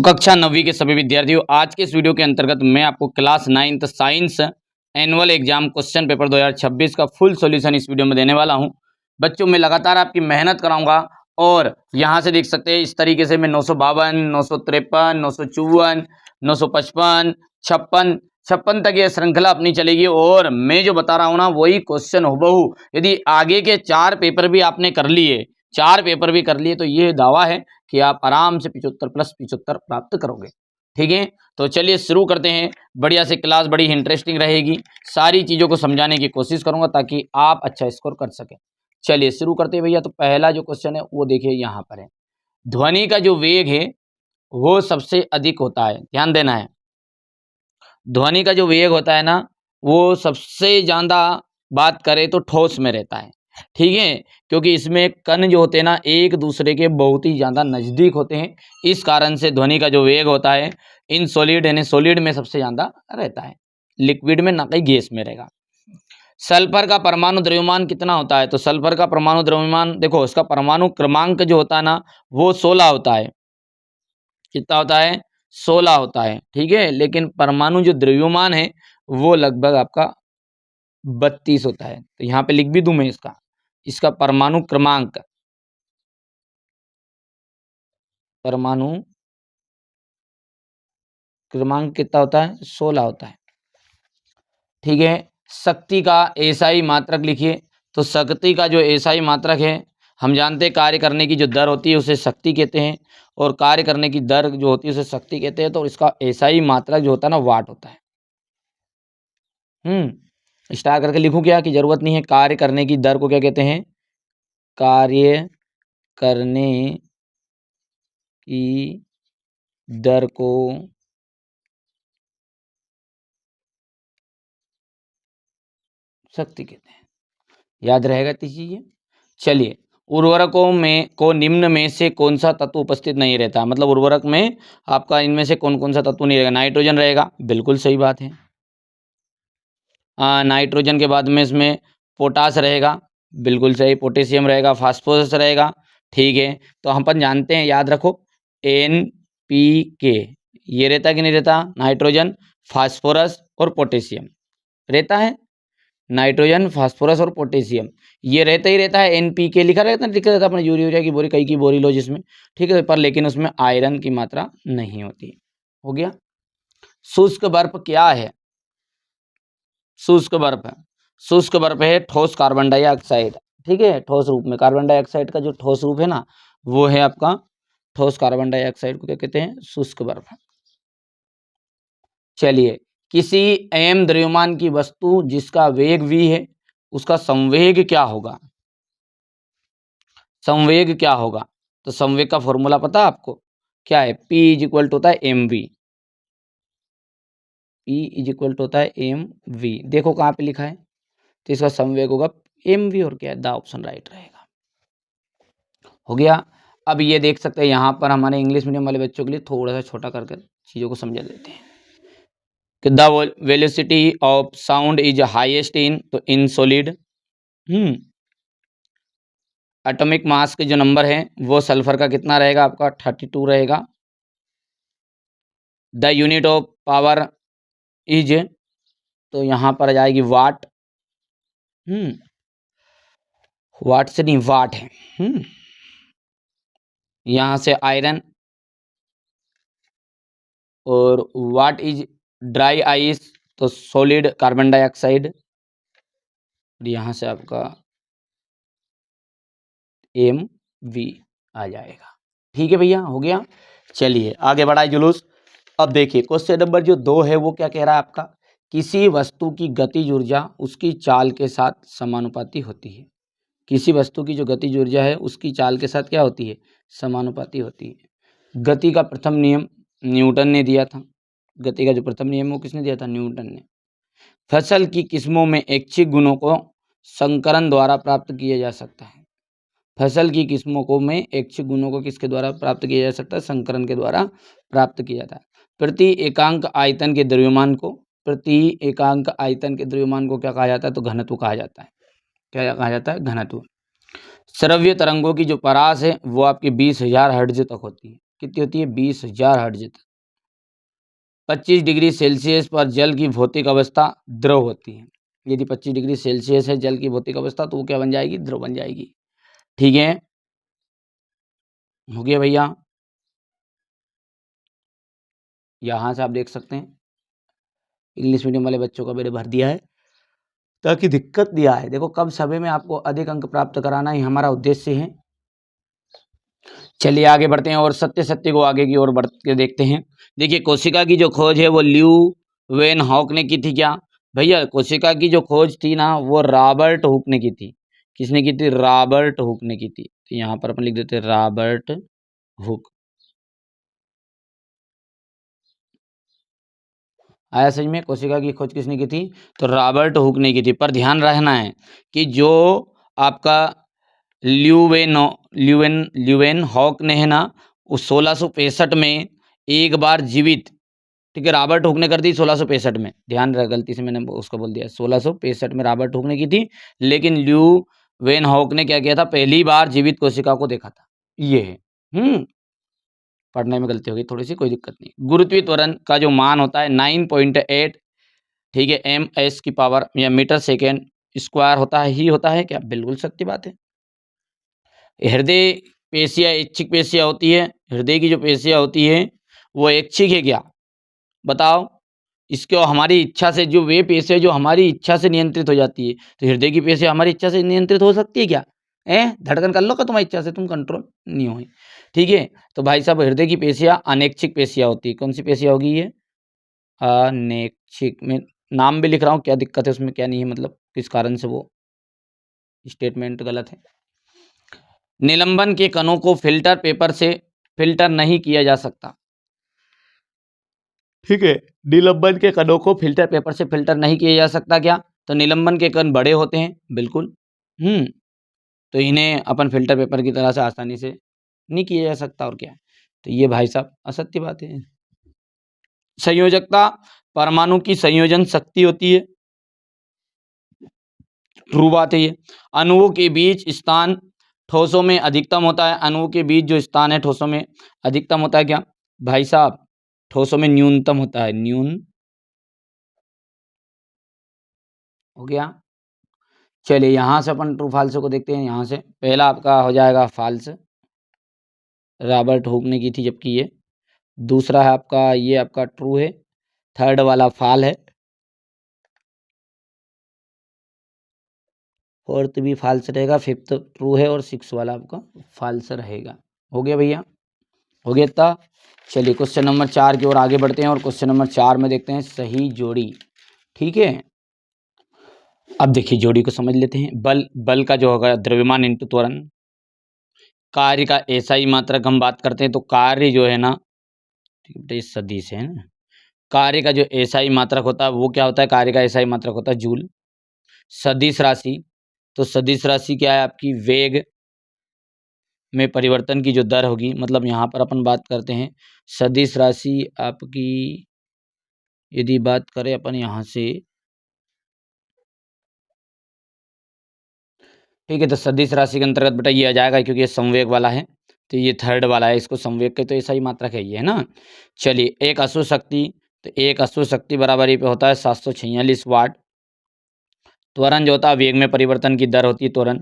कक्षा 9वीं के सभी विद्यार्थियों, आज के इस वीडियो के अंतर्गत मैं आपको class 9th science annual exam question paper 2026 का फुल सॉल्यूशन इस वीडियो में देने वाला हूं। बच्चों, मैं लगातार आपकी मेहनत कराऊंगा और यहां से देख सकते हैं इस तरीके से मैं 952, 953, 954, 955, 56 56 तक ये श्रृंखला अपनी चलेगी और मैं जो बता रहा हूं ना वही क्वेश्चन हुबहू। यदि आगे के 4 पेपर भी आपने कर लिए, 4 पेपर भी कर लिए, तो ये दावा है कि आप आराम से 75 प्लस 75 प्राप्त करोगे। ठीक है, तो चलिए शुरू करते हैं। बढ़िया से क्लास बड़ी इंटरेस्टिंग रहेगी, सारी चीज़ों को समझाने की कोशिश करूंगा ताकि आप अच्छा स्कोर कर सकें। चलिए शुरू करते हैं भैया। तो पहला जो क्वेश्चन है वो देखिए यहाँ पर है, ध्वनि का जो वेग है वो सबसे अधिक होता है। ध्यान देना है, ध्वनि का जो वेग होता है ना वो सबसे ज़्यादा बात करें तो ठोस में रहता है। ठीक है, क्योंकि इसमें कण जो होते हैं ना एक दूसरे के बहुत ही ज़्यादा नज़दीक होते हैं। इस कारण से ध्वनि का जो वेग होता है इन सॉलिड यानी सॉलिड में सबसे ज़्यादा रहता है, लिक्विड में ना कहीं गैस में रहेगा। सल्फर का परमाणु द्रव्यमान कितना होता है? तो सल्फर का परमाणु द्रव्यमान देखो, इसका परमाणु क्रमांक जो होता है ना वो 16 होता है। कितना होता है? 16 होता है। ठीक है, लेकिन परमाणु जो द्रव्यमान है वो लगभग आपका 32 होता है। तो यहाँ पे लिख भी दूं मैं इसका परमाणु क्रमांक, परमाणु क्रमांक कितना होता है? 16 होता है। ठीक है, शक्ति का एसआई मात्रक लिखिए। तो शक्ति का जो एसआई मात्रक है, हम जानते हैं कार्य करने की जो दर होती है उसे शक्ति कहते हैं और कार्य करने की दर जो होती है उसे शक्ति कहते हैं। तो इसका एसआई मात्रक जो होता है ना वाट होता है। स्टार करके लिखूं क्या कि जरूरत नहीं है। कार्य करने की दर को क्या कहते हैं? कार्य करने की दर को शक्ति कहते हैं। याद रहेगा इतनी चीजें। चलिए, उर्वरकों में को निम्न में से कौन सा तत्व उपस्थित नहीं रहता? मतलब उर्वरक में आपका इनमें से कौन कौन सा तत्व नहीं रहेगा? नाइट्रोजन रहेगा, बिल्कुल सही बात है। नाइट्रोजन के बाद में इसमें पोटास रहेगा, बिल्कुल सही। पोटेशियम रहेगा, फास्फोरस रहेगा। ठीक है, तो हम अपन जानते हैं, याद रखो, NPK ये रहता है कि नहीं रहता? नाइट्रोजन, फास्फोरस और पोटेशियम रहता है। नाइट्रोजन, फास्फोरस और पोटेशियम ये रहता ही रहता है। NPK लिखा रहता है, लिखा रहता है अपने यूरिया की बोरी, कई की बोरी लो जिसमें। ठीक है, पर लेकिन उसमें आयरन की मात्रा नहीं होती। हो गया। शुष्क बर्फ क्या है? शुष्क बर्फ है, शुष्क बर्फ है ठोस कार्बन डाइऑक्साइड। ठीक है, ठोस रूप में कार्बन डाइऑक्साइड का जो ठोस रूप है ना वो है आपका ठोस कार्बन डाइऑक्साइड को क्या कहते हैं? शुष्क बर्फ। चलिए, किसी एम द्रव्यमान की वस्तु जिसका वेग v है उसका संवेग क्या होगा? संवेग क्या होगा? तो संवेग का फॉर्मूला पता है आपको क्या है? P इज इक्वल टू होता है mv। P is equal to होता है mv। देखो कहाँ पे लिखा है, तो इसका संवेग होगा mv और क्या है? द ऑप्शन राइट रहेगा। हो गया। अब ये देख सकते हैं यहाँ पर हमारे इंग्लिश मीडियम वाले बच्चों के लिए थोड़ा सा छोटा करके चीज़ों को समझा देते हैं कि the velocity of sound is highest in, तो इन सॉलिड। एटॉमिक मास के जो नंबर है वो सल्फर का कितना रहेगा? आपका 32 रहेगा। The unit of power is, तो यहाँ पर आ जाएगी वाट। वाट से नहीं वाट है। यहाँ से आयरन, और वाट इज ड्राई आइस, तो सॉलिड कार्बन डाइऑक्साइड। यहाँ से आपका mv आ जाएगा। ठीक है भैया, हो गया। चलिए आगे बढ़ाए जुलूस। अब देखिए क्वेश्चन नंबर जो 2 है वो क्या कह रहा है आपका? किसी वस्तु की गतिज ऊर्जा उसकी चाल के साथ समानुपाती होती है। किसी वस्तु की जो गतिज ऊर्जा है उसकी चाल के साथ क्या होती है? समानुपाती होती है। गति का प्रथम नियम न्यूटन ने दिया था। गति का जो प्रथम नियम वो किसने दिया था? न्यूटन ने। फसल की किस्मों में ऐच्छिक गुणों को संकरण द्वारा प्राप्त किया जा सकता है। फसल की किस्मों को में ऐच्छिक गुणों को किसके द्वारा प्राप्त किया जा सकता है? संकरण के द्वारा प्राप्त किया जाता है। प्रति एकांक आयतन के द्रव्यमान को, प्रति एकांक आयतन के द्रव्यमान को क्या कहा जाता है? तो घनत्व कहा जाता है। क्या कहा जाता है? घनत्व। श्रव्य तरंगों की जो परास है वो आपकी 20,000 हर्ट्ज तक होती है। कितनी होती है 20,000 हर्ट्ज तक। 25 डिग्री सेल्सियस पर जल की भौतिक अवस्था द्रव होती है। यदि 25 डिग्री सेल्सियस है जल की भौतिक अवस्था तो वो क्या बन जाएगी, द्रव बन जाएगी। ठीक है, हो गया भैया। यहाँ से आप देख सकते हैं इंग्लिश मीडियम वाले बच्चों का मैंने भर दिया है ताकि दिक्कत नहीं आए। देखो कम समय में आपको अधिक अंक प्राप्त कराना ही हमारा उद्देश्य है। चलिए आगे बढ़ते हैं और सत्य सत्य को आगे की ओर बढ़ के देखते हैं। देखिए कोशिका की जो खोज है वो ल्यू वेन हॉक ने की थी क्या भैया? कोशिका की जो खोज थी ना वो रॉबर्ट हुक ने की थी। किसने की थी? रॉबर्ट हुक ने की थी। तो यहाँ पर अपन लिख देते हैं रॉबर्ट हुक। आया समझ में? कोशिका की खोज किसने की थी? तो रॉबर्ट हुक ने की थी। पर ध्यान रखना है कि जो आपका ल्यूवेन हॉक ने है ना वो 1665 में एक बार जीवित, ठीक है, रॉबर्ट हुक ने कर दी 1665 में। ध्यान रहा, गलती से मैंने उसको बोल दिया, 1665 में रॉबर्ट हुक ने की थी, लेकिन ल्यूवेन हॉक ने क्या किया था? पहली बार जीवित कोशिका को देखा था। ये है। पढ़ने में गलती हो गई थोड़ी सी, कोई दिक्कत नहीं। गुरुत्वीय त्वरण का जो मान होता है 9.8, ठीक है, ms की पावर या मीटर सेकेंड स्क्वायर होता है ही होता है क्या? बिल्कुल सत्य बात है। हृदय पेशियाँ ऐच्छिक पेशियाँ होती है। हृदय की जो पेशियाँ होती है वो ऐच्छिक है क्या? बताओ। इसको हमारी इच्छा से जो वे पेशियाँ जो हमारी इच्छा से नियंत्रित हो जाती है, तो हृदय की पेशियाँ हमारी इच्छा से नियंत्रित हो सकती है क्या? धड़कन कर लो का तुम्हारी इच्छा से, तुम कंट्रोल नहीं हुई। ठीक है, तो भाई साहब हृदय की पेशियाँ अनैच्छिक पेशियाँ होती है। कौन सी पेशियाँ होगी ये? अनैच्छिक। में नाम भी लिख रहा हूँ, क्या दिक्कत है उसमें? क्या नहीं है, मतलब किस कारण से वो स्टेटमेंट गलत है। निलंबन के कणों को फिल्टर पेपर से फिल्टर नहीं किया जा सकता। ठीक है, निलंबन के कणों को फिल्टर पेपर से फिल्टर नहीं किया जा सकता क्या? तो निलंबन के कण बड़े होते हैं, बिल्कुल। तो इन्हें अपन फिल्टर पेपर की तरह से आसानी से नहीं किया जा सकता, और क्या है। तो ये भाई साहब असत्य बात है। संयोजकता परमाणु की संयोजन शक्ति होती है, ट्रू बात है ये। अणुओं के बीच स्थान ठोसों में अधिकतम होता है। अणुओं के बीच जो स्थान है ठोसों में अधिकतम होता है क्या भाई साहब? ठोसों में न्यूनतम होता है, न्यून। हो गया। चलिए यहाँ से अपन ट्रू फाल्स को देखते हैं। यहाँ से पहला आपका हो जाएगा फाल्स, रॉबर्ट हुक ने की थी जबकि ये। दूसरा है आपका, ये आपका ट्रू है। थर्ड वाला फाल है। फोर्थ भी फाल्स रहेगा, फिफ्थ ट्रू है, और सिक्स वाला आपका फाल्स रहेगा। हो गया भैया, हो गया इतना। चलिए क्वेश्चन नंबर 4 की ओर आगे बढ़ते हैं और क्वेश्चन नंबर 4 में देखते हैं सही जोड़ी। ठीक है, अब देखिए जोड़ी को समझ लेते हैं। बल का जो होगा द्रव्यमान इंटू त्वरण। कार्य का एसआई मात्रक हम बात करते हैं तो कार्य जो है ना, ठीक है, सदिश है ना, कार्य का जो एसआई मात्रक होता है वो क्या होता है? कार्य का एसआई मात्रक होता है जूल। सदिश राशि, तो सदिश राशि क्या है आपकी? वेग में परिवर्तन की जो दर होगी, मतलब यहाँ पर अपन बात करते हैं सदिश राशि आपकी, यदि बात करें अपन यहाँ से, ठीक है, तो सदिश राशि के अंतर्गत बेटा ये आ जाएगा क्योंकि ये संवेग वाला है, तो ये थर्ड वाला है, इसको संवेग के तो ऐसा ही मात्रक है ये, है ना। चलिए एक अश्व शक्ति, तो एक अश्व शक्ति बराबर ये पे होता है 746 वाट। त्वरण जो होता है वेग में परिवर्तन की दर होती है त्वरण।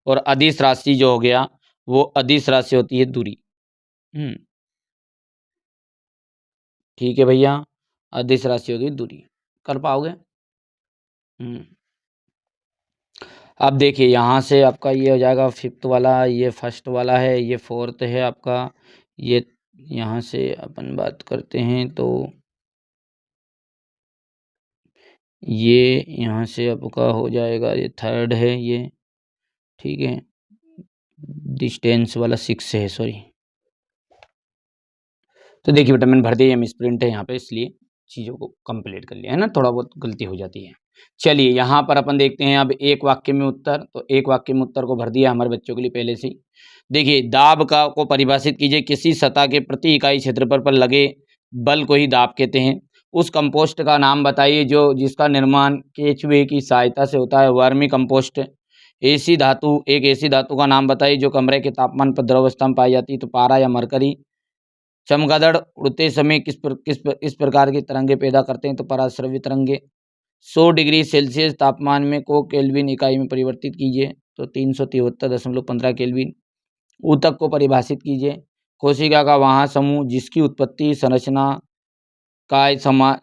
और अदिश राशि जो हो गया वो अदिश राशि होती है दूरी। ठीक है भैया, अदिश राशि होगी दूरी। कर पाओगे? अब देखिए यहाँ से आपका ये हो जाएगा फिफ्थ वाला, ये फर्स्ट वाला है, ये फोर्थ है आपका, ये यहाँ से अपन बात करते हैं तो ये यहाँ से आपका हो जाएगा, ये थर्ड है ये। ठीक है, डिस्टेंस वाला 6 है, सॉरी। तो देखिए बेटा मैंने भर दिया, मिसप्रिंट है यहाँ पे, इसलिए चीज़ों को कंप्लीट कर लिया है ना, थोड़ा बहुत गलती हो जाती है। चलिए यहाँ पर अपन देखते हैं अब एक वाक्य में उत्तर, तो एक वाक्य में उत्तर को भर दिया हमारे बच्चों के लिए पहले से ही। देखिए दाब का को परिभाषित कीजिए। किसी सतह के प्रति इकाई क्षेत्रफल पर लगे बल को ही दाब कहते हैं। उस कंपोस्ट का नाम बताइए जो जिसका निर्माण केचुए की सहायता से होता है। वर्मी कंपोस्ट, ऐसी धातु, एक ऐसी धातु का नाम बताइए जो कमरे के तापमान पर द्रवावस्था में पाई जाती है, तो पारा या मरकरी। चमगादड़ उड़ते समय इस प्रकार की तरंगे पैदा करते हैं, तो पराश्रव्य तरंगे। 100 डिग्री सेल्सियस तापमान में को केल्विन इकाई में परिवर्तित कीजिए, तो 373.15 केल्विन। ऊतक को परिभाषित कीजिए। कोशिका का वहाँ समूह जिसकी उत्पत्ति संरचना का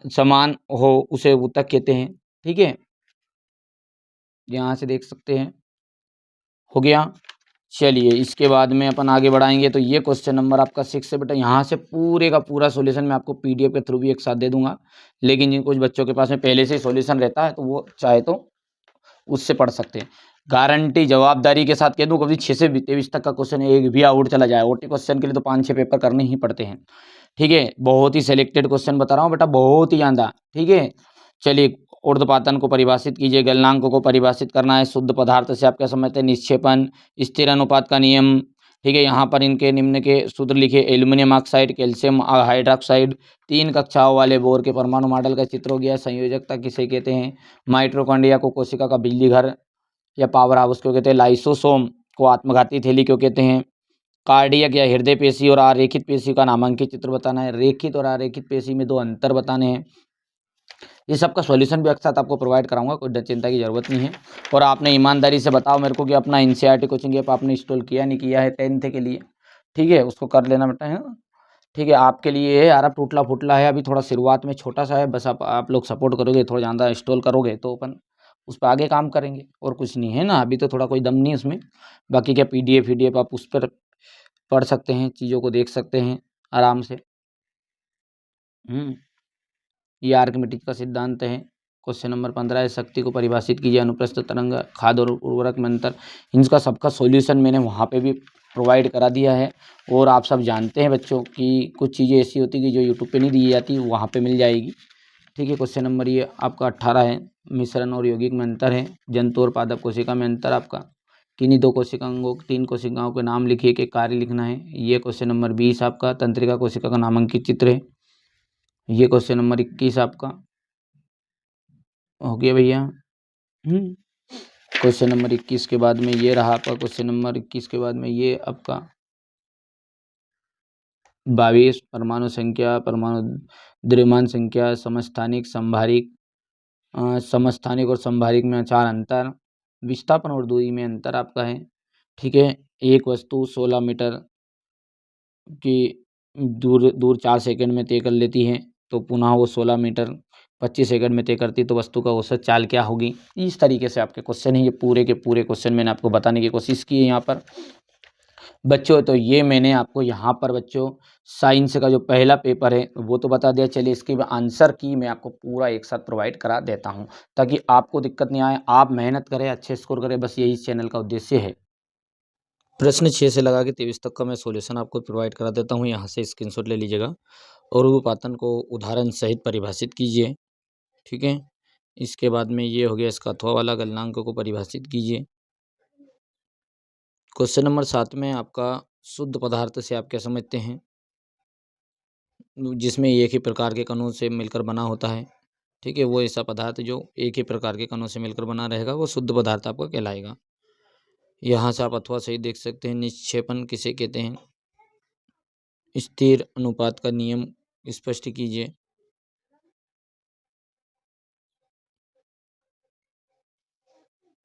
समान हो उसे ऊतक कहते हैं। ठीक है, यहाँ से देख सकते हैं, हो गया। चलिए इसके बाद में अपन आगे बढ़ाएंगे, तो ये क्वेश्चन नंबर आपका 6 से बेटा यहाँ से पूरे का पूरा सॉल्यूशन मैं आपको पीडीएफ के थ्रू भी एक साथ दे दूंगा, लेकिन जिन कुछ बच्चों के पास में पहले से सॉल्यूशन रहता है तो वो चाहे तो उससे पढ़ सकते हैं। गारंटी जवाबदारी के साथ कह दूं, कभी 6 से 23 तक का क्वेश्चन एक भी आउट चला जाए, ओटी क्वेश्चन के लिए तो 5-6 पेपर करने ही पड़ते हैं। ठीक है, बहुत ही सिलेक्टेड क्वेश्चन बता रहा हूँ बेटा, बहुत ही ज़्यादा। ठीक है, चलिए ऊर्ध्वपातन को परिभाषित कीजिए, गलनांक को परिभाषित करना है, शुद्ध पदार्थ से आप क्या समझते हैं, निक्षेपण, स्थिर अनुपात का नियम। ठीक है, यहाँ पर इनके निम्न के सूत्र लिखे, एल्यूमिनियम ऑक्साइड, कैल्शियम हाइड्रोक्साइड, 3 कक्षाओं वाले बोर के परमाणु मॉडल का चित्र हो गया। संयोजकता किसे कहते हैं, माइटोकॉन्ड्रिया को कोशिका का बिजली घर या पावर हाउस क्यों कहते हैं, लाइसोसोम को आत्मघाती थैली क्यों कहते हैं, कार्डियक या हृदय पेशी और आरेखित पेशी का नामांकित चित्र बताना है, रेखित और आरेखित पेशी में 2 अंतर बताने हैं। ये सबका सॉल्यूशन भी एक साथ आपको प्रोवाइड कराऊंगा, कोई चिंता की जरूरत नहीं है। और आपने ईमानदारी से बताओ मेरे को कि अपना एनसीईआरटी कोचिंग ऐप आपने इंस्टॉल किया नहीं किया है 10th के लिए। ठीक है, उसको कर लेना बेटा, है ना। ठीक है, आपके लिए है यार, अब टूटला फुटला है, अभी थोड़ा शुरुआत में छोटा सा है, बस आप लोग सपोर्ट करोगे, थोड़ा ज़्यादा इंस्टॉल करोगे तो अपन उस पर आगे काम करेंगे, और कुछ नहीं है ना। अभी तो थोड़ा कोई दम नहीं उसमें, बाकी क्या पीडीएफ आप उस पर पढ़ सकते हैं, चीज़ों को देख सकते हैं आराम से। ये आर्किमिडीज का सिद्धांत है। क्वेश्चन नंबर 15 है, शक्ति को परिभाषित कीजिए, अनुप्रस्थ तरंग, खाद और उर्वरक में अंतर। इनका सबका सॉल्यूशन मैंने वहाँ पे भी प्रोवाइड करा दिया है। और आप सब जानते हैं बच्चों कि कुछ चीज़ें ऐसी होती कि जो यूट्यूब पे नहीं दी जाती, वहाँ पे मिल जाएगी। ठीक है, क्वेश्चन नंबर ये आपका 18 है, मिश्रण और यौगिक में अंतर है, जंतु और पादप कोशिका में अंतर आपका, किन्हीं 2 कोशिकाओं 3 कोशिकाओं के नाम लिखिए के कार्य लिखना है। ये क्वेश्चन नंबर 20 आपका तंत्रिका कोशिका का नामांकित चित्र है। ये क्वेश्चन नंबर 21 आपका हो गया भैया। क्वेश्चन नंबर 21 के बाद में ये रहा आपका, क्वेश्चन नंबर 21 के बाद में ये आपका 22 परमाणु संख्या, परमाणु द्रव्यमान संख्या, समस्थानिक संभारिक, समस्थानिक और संभारिक में 4 अंतर, विस्थापन और दूरी में अंतर आपका है। ठीक है, एक वस्तु 16 मीटर की दूर 4 सेकंड में तय कर लेती है, तो पुनः वो 16 मीटर 25 सेकंड में तय करती, तो वस्तु का औसत चाल क्या होगी। इस तरीके से आपके क्वेश्चन है, ये पूरे के पूरे क्वेश्चन मैंने आपको बताने की कोशिश की है यहाँ पर बच्चों। तो ये मैंने आपको यहाँ पर बच्चों साइंस का जो पहला पेपर है वो तो बता दिया। चलिए इसके आंसर की मैं आपको पूरा एक साथ प्रोवाइड करा देता हूँ, ताकि आपको दिक्कत नहीं आए, आप मेहनत करें, अच्छे स्कोर करें, बस यही इस चैनल का उद्देश्य है। प्रश्न 6 से लगा के 23 तक का मैं सॉल्यूशन आपको प्रोवाइड करा देता हूँ, यहाँ से स्क्रीनशॉट ले लीजिएगा और उपापतन को उदाहरण सहित परिभाषित कीजिए। ठीक है, इसके बाद में ये हो गया इसका अथवा वाला, गलनांक को परिभाषित कीजिए। क्वेश्चन नंबर 7 में आपका शुद्ध पदार्थ से आप क्या समझते हैं, जिसमें एक ही प्रकार के कणों से मिलकर बना होता है। ठीक है, वो ऐसा पदार्थ जो एक ही प्रकार के कणों से मिलकर बना रहेगा वो शुद्ध पदार्थ आपका कहलाएगा। यहाँ से आप अथवा सही देख सकते हैं। निक्षेपण किसे कहते हैं, स्थिर अनुपात का नियम स्पष्ट कीजिए।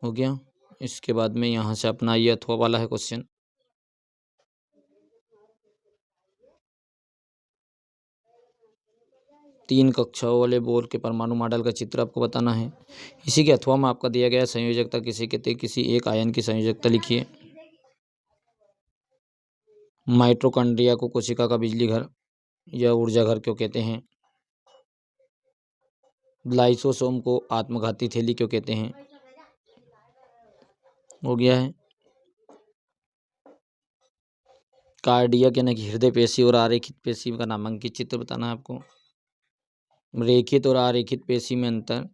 हो गया, इसके बाद में यहाँ से अपना ये अथवा वाला है क्वेश्चन। तीन कक्षाओं वाले बोर के परमाणु मॉडल का चित्र आपको बताना है। इसी के अथवा में आपका दिया गया संयोजकता किसे कहते हैं, किसी एक आयन की संयोजकता लिखिए। माइटोकॉन्ड्रिया को कोशिका का बिजली घर या ऊर्जा घर क्यों कहते हैं, लाइसोसोम को आत्मघाती थैली क्यों कहते हैं। हो गया है। कार्डियक यानी कि हृदय पेशी और आरेखित पेशी का नामांकित चित्र बताना है आपको। रेखित और आरेखित पेशी में अंतर,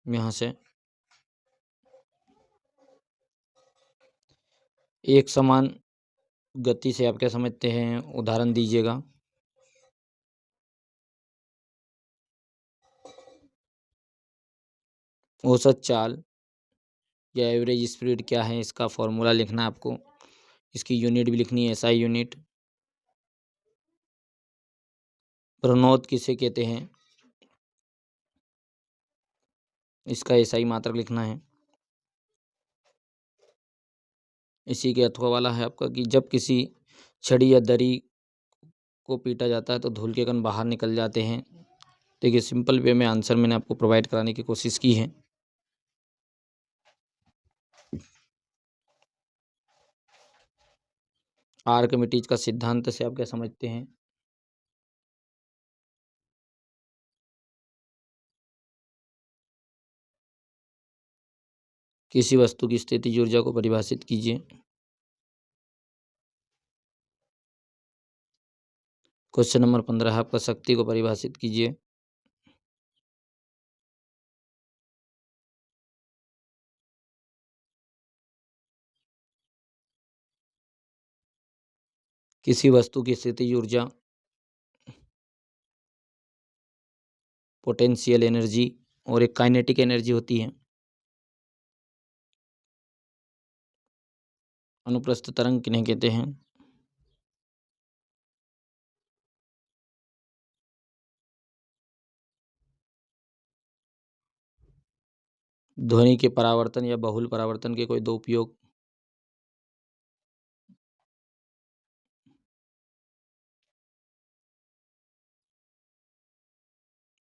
यहाँ से एक समान गति से आप क्या समझते हैं, उदाहरण दीजिएगा। औसत चाल या एवरेज स्पीड क्या है, इसका फॉर्मूला लिखना है आपको। इसकी यूनिट भी लिखनी है, एसआई यूनिट। प्रणोद किसे कहते हैं, इसका एसआई मात्रक लिखना है। इसी के अथवा वाला है आपका कि जब किसी छड़ी या दरी को पीटा जाता है तो धूल के कण बाहर निकल जाते हैं। देखिए सिंपल वे में आंसर मैंने आपको प्रोवाइड कराने की कोशिश की है। आर्किमिडीज का सिद्धांत से आप क्या समझते हैं? किसी वस्तु की स्थितिज ऊर्जा को परिभाषित कीजिए। क्वेश्चन नंबर 15 है आपका, शक्ति को परिभाषित कीजिए। किसी वस्तु की स्थितिज ऊर्जा पोटेंशियल एनर्जी और एक काइनेटिक एनर्जी होती है। अनुप्रस्थ तरंग किन्हें कहते हैं? ध्वनि के परावर्तन या बहुल परावर्तन के कोई दो उपयोग।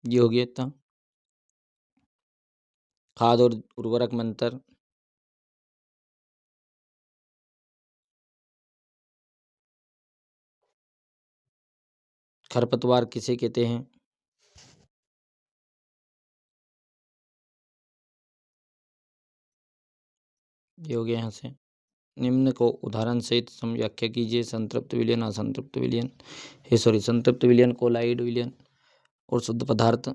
ये हो गया इतना। खाद और उर्वरक में अंतर। खरपतवार किसे कहते हैं? ये हो गया यहाँ से। निम्न को उदाहरण सहित व्याख्या कीजिए। संतृप्त विलयन, असंतृप्त विलयन, संतृप्त विलयन, कोलाइड विलयन और शुद्ध पदार्थ।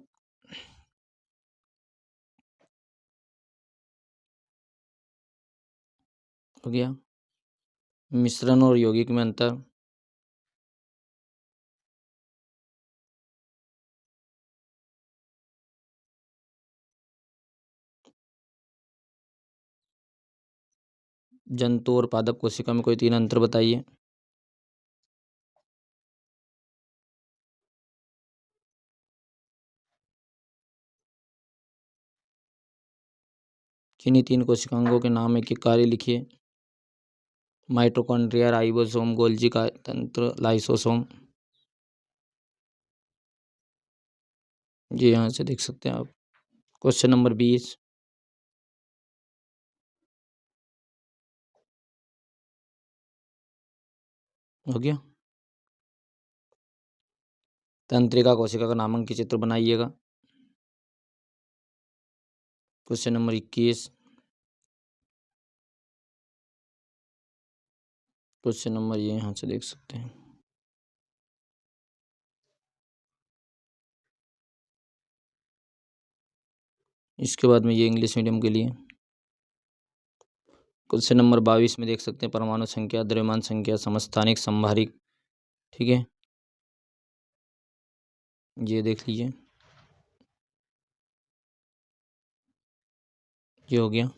हो गया। मिश्रण और यौगिक में अंतर। जंतु और पादप कोशिका में कोई तीन अंतर बताइए। किन्हीं तीन कोशिकांगों के नाम एक कार्य लिखिए। माइटोकॉन्ड्रिया, राइबोसोम, गोल्जी का तंत्र, लाइसोसोम। जी यहाँ से देख सकते हैं आप। Question number 20। हो गया। तंत्रिका कोशिका का नामांकित चित्र बनाइएगा। Question number 21। क्वेश्चन नंबर ये यहाँ से देख सकते हैं। इसके बाद में ये इंग्लिश मीडियम के लिए क्वेश्चन नंबर 22 में देख सकते हैं परमाणु संख्या, द्रव्यमान संख्या, समस्थानिक, संभारिक। ठीक है, ये देख लीजिए। ये हो गया।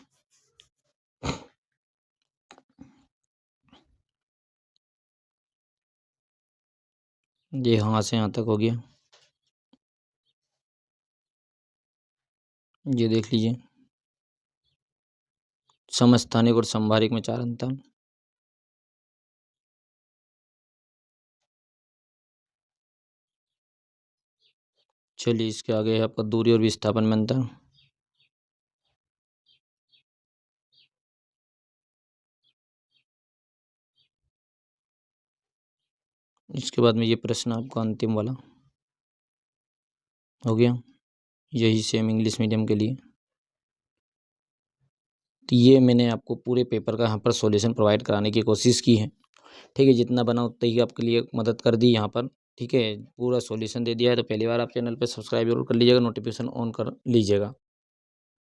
ये यहाँ से यहाँ तक हो गया। ये देख लीजिए। समस्थानिक और संभारिक में चार अंतर। चलिए इसके आगे है आपका दूरी और विस्थापन में अंतर। इसके बाद में ये प्रश्न आपका अंतिम वाला हो गया। यही सेम इंग्लिश मीडियम के लिए। तो ये मैंने आपको पूरे पेपर का यहाँ पर सॉल्यूशन प्रोवाइड कराने की कोशिश की है। ठीक है, जितना बना उतना ही आपके लिए मदद कर दी यहाँ पर। ठीक है, पूरा सॉल्यूशन दे दिया है। तो पहली बार आप चैनल पे सब्सक्राइब जरूर कर लीजिएगा, नोटिफिकेशन ऑन कर लीजिएगा।